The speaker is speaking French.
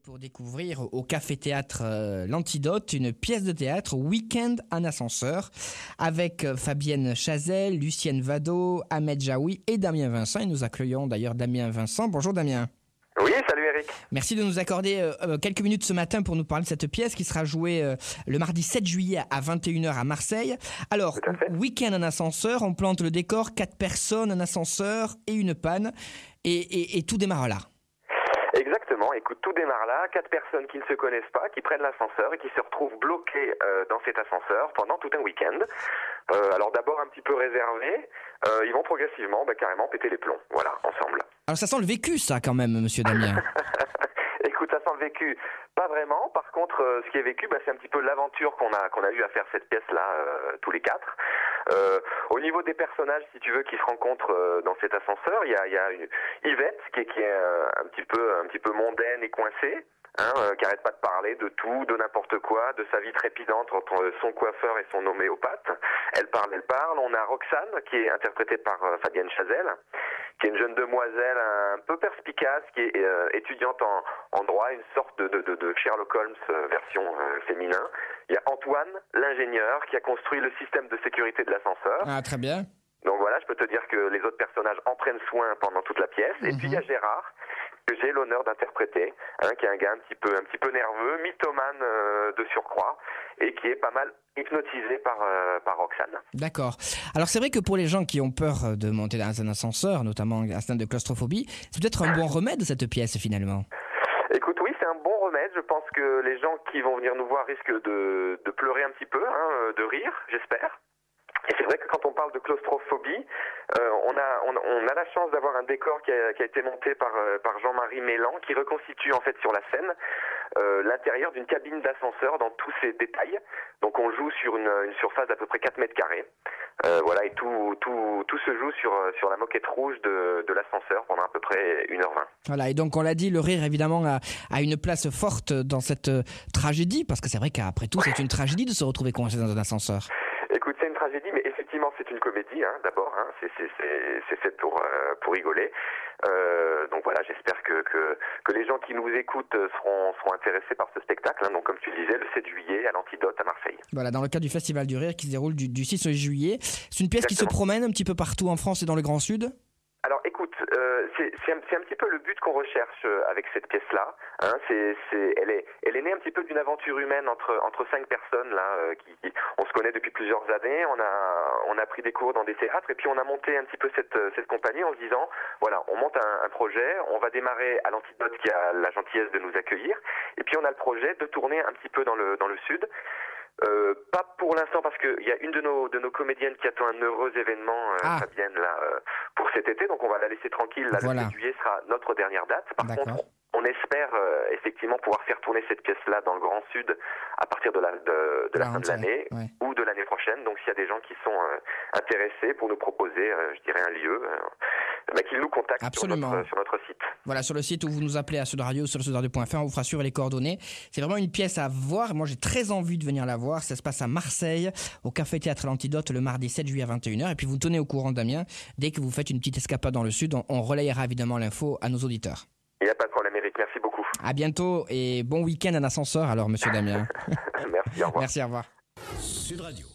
pour découvrir au Café Théâtre l'Antidote une pièce de théâtre Week-end en ascenseur avec Fabienne Chazelle, Lucienne Vado, Ahmed Jaoui et Damien Vincent. Et nous accueillons d'ailleurs Damien Vincent. Bonjour Damien. Oui, salut Eric. Merci de nous accorder quelques minutes ce matin pour nous parler de cette pièce qui sera jouée le mardi 7 juillet à 21h à Marseille. Alors, Week-end en ascenseur, on plante le décor, 4 personnes, un ascenseur et une panne et tout démarre là. Exactement, écoute, tout démarre là, 4 personnes qui ne se connaissent pas, qui prennent l'ascenseur et qui se retrouvent bloquées dans cet ascenseur pendant tout un week-end. Alors d'abord un petit peu réservés, ils vont progressivement carrément péter les plombs, voilà, ensemble. Alors ça sent le vécu ça quand même, monsieur Damien. Écoute, ça sent le vécu, pas vraiment. Par contre, ce qui est vécu, c'est un petit peu l'aventure qu'on a eu à faire cette pièce-là, tous les 4. Au niveau des personnages, si tu veux, qui se rencontrent dans cet ascenseur, il y a une Yvette qui est un petit peu mondaine et coincée. Qui arrête pas de parler de tout, de n'importe quoi, de sa vie trépidante entre son coiffeur et son homéopathe. Elle parle. On a Roxane, qui est interprétée par Fabienne Chazelle, qui est une jeune demoiselle un peu perspicace, qui est étudiante en droit, une sorte de Sherlock Holmes version féminin. Il y a Antoine, l'ingénieur, qui a construit le système de sécurité de l'ascenseur. Ah, très bien. Donc voilà, je peux te dire que les autres personnages en prennent soin pendant toute la pièce. Et puis il y a Gérard, que j'ai l'honneur d'interpréter, qui est un gars un petit peu nerveux, mythomane de surcroît, et qui est pas mal hypnotisé par Roxane. D'accord. Alors c'est vrai que pour les gens qui ont peur de monter dans un ascenseur, notamment un stade de claustrophobie, c'est peut-être un bon remède cette pièce finalement. Écoute, oui, c'est un bon remède. Je pense que les gens qui vont venir nous voir risquent de pleurer un petit peu, de rire, j'espère. Et c'est vrai que quand on parle de claustrophobie, on a la chance d'avoir un décor qui a été monté par Jean-Marie Mélan, qui reconstitue en fait sur la scène l'intérieur d'une cabine d'ascenseur dans tous ses détails. Donc on joue sur une surface d'à peu près 4 mètres carrés. Voilà, et tout se joue sur la moquette rouge de l'ascenseur pendant à peu près 1h20. Voilà, et donc on l'a dit, le rire évidemment a une place forte dans cette tragédie, parce que c'est vrai qu'après tout c'est une tragédie de se retrouver coincé dans un ascenseur. Écoute, c'est une tragédie, mais effectivement, c'est une comédie, d'abord. C'est fait pour rigoler. Donc voilà, j'espère que les gens qui nous écoutent seront intéressés par ce spectacle. Donc comme tu le disais, le 7 juillet à l'Antidote à Marseille. Voilà, dans le cadre du Festival du Rire qui se déroule du 6 juillet. C'est une pièce qui se promène un petit peu partout en France et dans le Grand Sud. Alors écoute, c'est un petit peu le but qu'on recherche avec cette pièce-là. Elle est née un petit peu d'une aventure humaine entre 5 personnes là, qui on se connaît depuis plusieurs années. On a pris des cours dans des théâtres et puis on a monté un petit peu cette compagnie en se disant voilà, on monte un projet, on va démarrer à l'Antidote qui a la gentillesse de nous accueillir et puis on a le projet de tourner un petit peu dans le sud. Pas pour l'instant parce qu'il y a une de nos comédiennes qui attend un heureux événement, Fabienne, là, pour cet été, donc on va la laisser tranquille. Là, le 7 juillet sera notre dernière date. Par contre, on espère effectivement pouvoir faire tourner cette pièce-là dans le Grand Sud à partir de la fin de l'année ou de l'année prochaine. Donc s'il y a des gens qui sont intéressés pour nous proposer, je dirais, un lieu, qu'ils nous contactent sur notre site. Voilà, sur le site où vous nous appelez à Sud Radio, sur le sudradio.fr, on vous fera suivre les coordonnées. C'est vraiment une pièce à voir. Moi, j'ai très envie de venir la voir. Ça se passe à Marseille, au Café Théâtre l'Antidote, le mardi 7 juillet à 21h. Et puis, vous tenez au courant, Damien. Dès que vous faites une petite escapade dans le Sud, on relayera évidemment l'info à nos auditeurs. Il n'y a pas de problème, Eric. Merci beaucoup. À bientôt et bon week-end en ascenseur, alors, monsieur Damien. Merci, au revoir. Merci, au revoir. Sud Radio.